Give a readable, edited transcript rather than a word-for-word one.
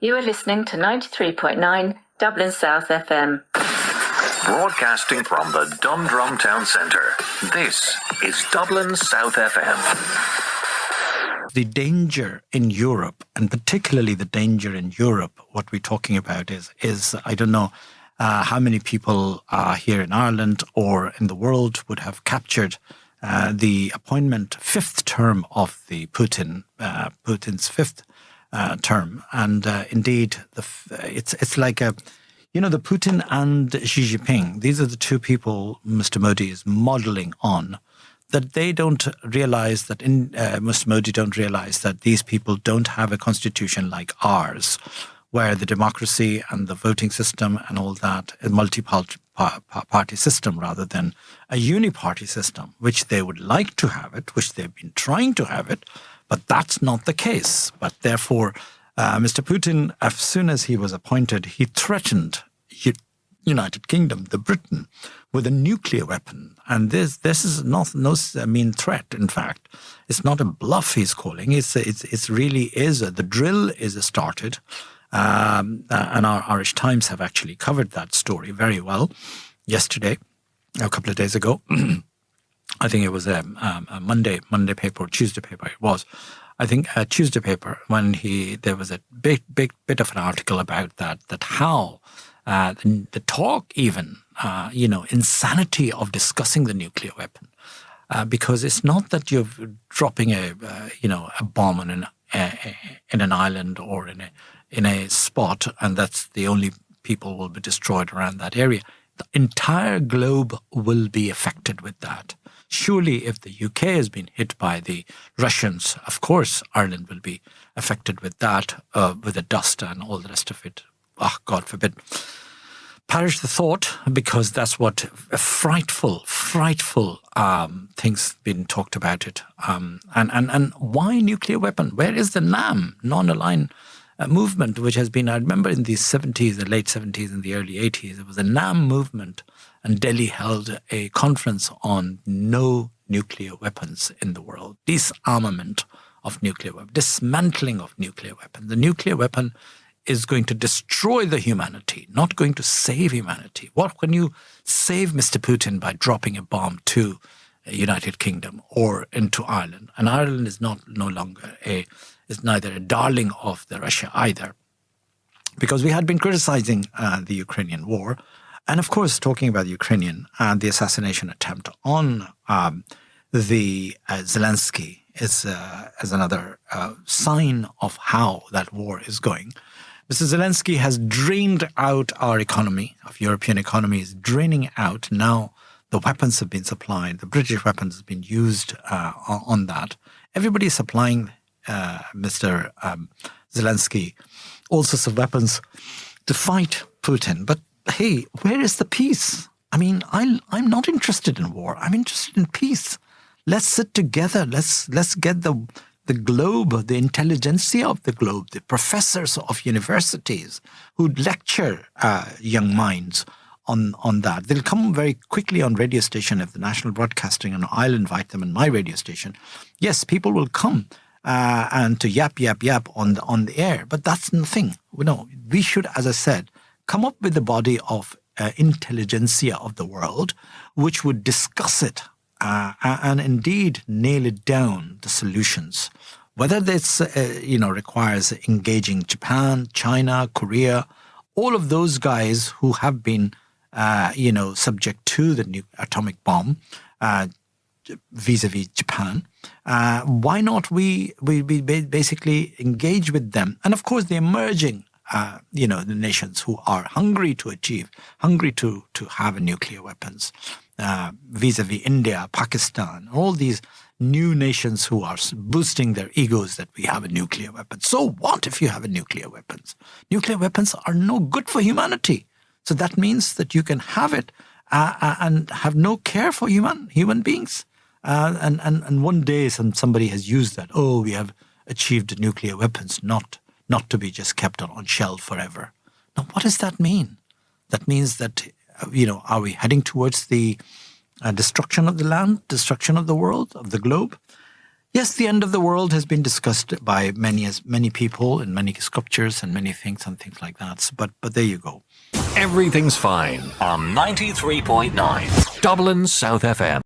You are listening to 93.9 Dublin South FM. Broadcasting from the Dundrum Town Centre, this is Dublin South FM. The danger in Europe, and particularly the danger in Europe, what we're talking about is I don't know how many people here in Ireland or in the world would have captured the appointment fifth term of the Putin's fifth term. And indeed, it's like the Putin and Xi Jinping, these are the two people Mr. Modi is modeling on, that they don't realize that Mr. Modi don't realize that these people don't have a constitution like ours, where the democracy and the voting system and all that, a multi-party system rather than a uniparty system, which they would like to have it, which they've been trying to have it, but that's not the case. But therefore, Mr. Putin, as soon as he was appointed, he threatened United Kingdom, the Britain, with a nuclear weapon. And this is not no mean threat. In fact, it's not a bluff he's calling. It's really is the drill is started. And our Irish Times have actually covered that story very well yesterday, a couple of days ago. I think it was a Monday paper or Tuesday paper. It was, I think, a Tuesday paper when there was a big bit of an article about that how the talk even insanity of discussing the nuclear weapon, because it's not that you're dropping a bomb on in an island or in a spot and that's the only people will be destroyed around that area. The entire globe will be affected with that. Surely if the UK has been hit by the Russians, of course Ireland will be affected with that, with the dust and all the rest of it. Oh, God forbid. Perish the thought, because that's what frightful things been talked about it. And why nuclear weapon? Where is the NAM, non-aligned movement, which has been, I remember in the 70s, the late 70s and the early 80s, it was a NAM movement, and Delhi held a conference on no nuclear weapons in the world, disarmament of nuclear weapons, dismantling of nuclear weapons. The nuclear weapon is going to destroy the humanity, not going to save humanity. What can you save Mr. Putin by dropping a bomb to United Kingdom or into Ireland? And Ireland is no longer is neither a darling of the Russia either, because we had been criticizing the Ukrainian war, and of course talking about the Ukrainian and the assassination attempt on the Zelensky is another sign of how that war is going. Mr. Zelensky has drained out our economy, of European economy is draining out. Now the weapons have been supplied, the British weapons have been used on that. Everybody is supplying Mr. Zelensky all sorts of weapons to fight Putin. But hey, where is the peace? I mean, I'm not interested in war. I'm interested in peace. Let's sit together. Let's get the globe, the intelligentsia of the globe, the professors of universities who lecture young minds on that. They'll come very quickly on radio station if the National Broadcasting, and I'll invite them in my radio station. Yes, people will come and to yap on the air, but that's nothing. No, we should, as I said, come up with a body of intelligentsia of the world which would discuss it and indeed nail it down, the solutions. Whether this requires engaging Japan, China, Korea, all of those guys who have been subject to the atomic bomb vis-a-vis Japan, why not we basically engage with them? And of course the emerging the nations who are hungry to have nuclear weapons, vis-a-vis India, Pakistan, all these new nations who are boosting their egos that we have a nuclear weapon. So what if you have a nuclear weapons? Nuclear weapons are no good for humanity. So that means that you can have it and have no care for human beings. And one day somebody has used that. Oh, we have achieved nuclear weapons, not to be just kept on shelf forever. Now, what does that mean? That means that, are we heading towards the destruction of the land, destruction of the world, of the globe? Yes, the end of the world has been discussed by many people in many sculptures and many things and things like that. But there you go. Everything's fine on 93.9 Dublin South FM.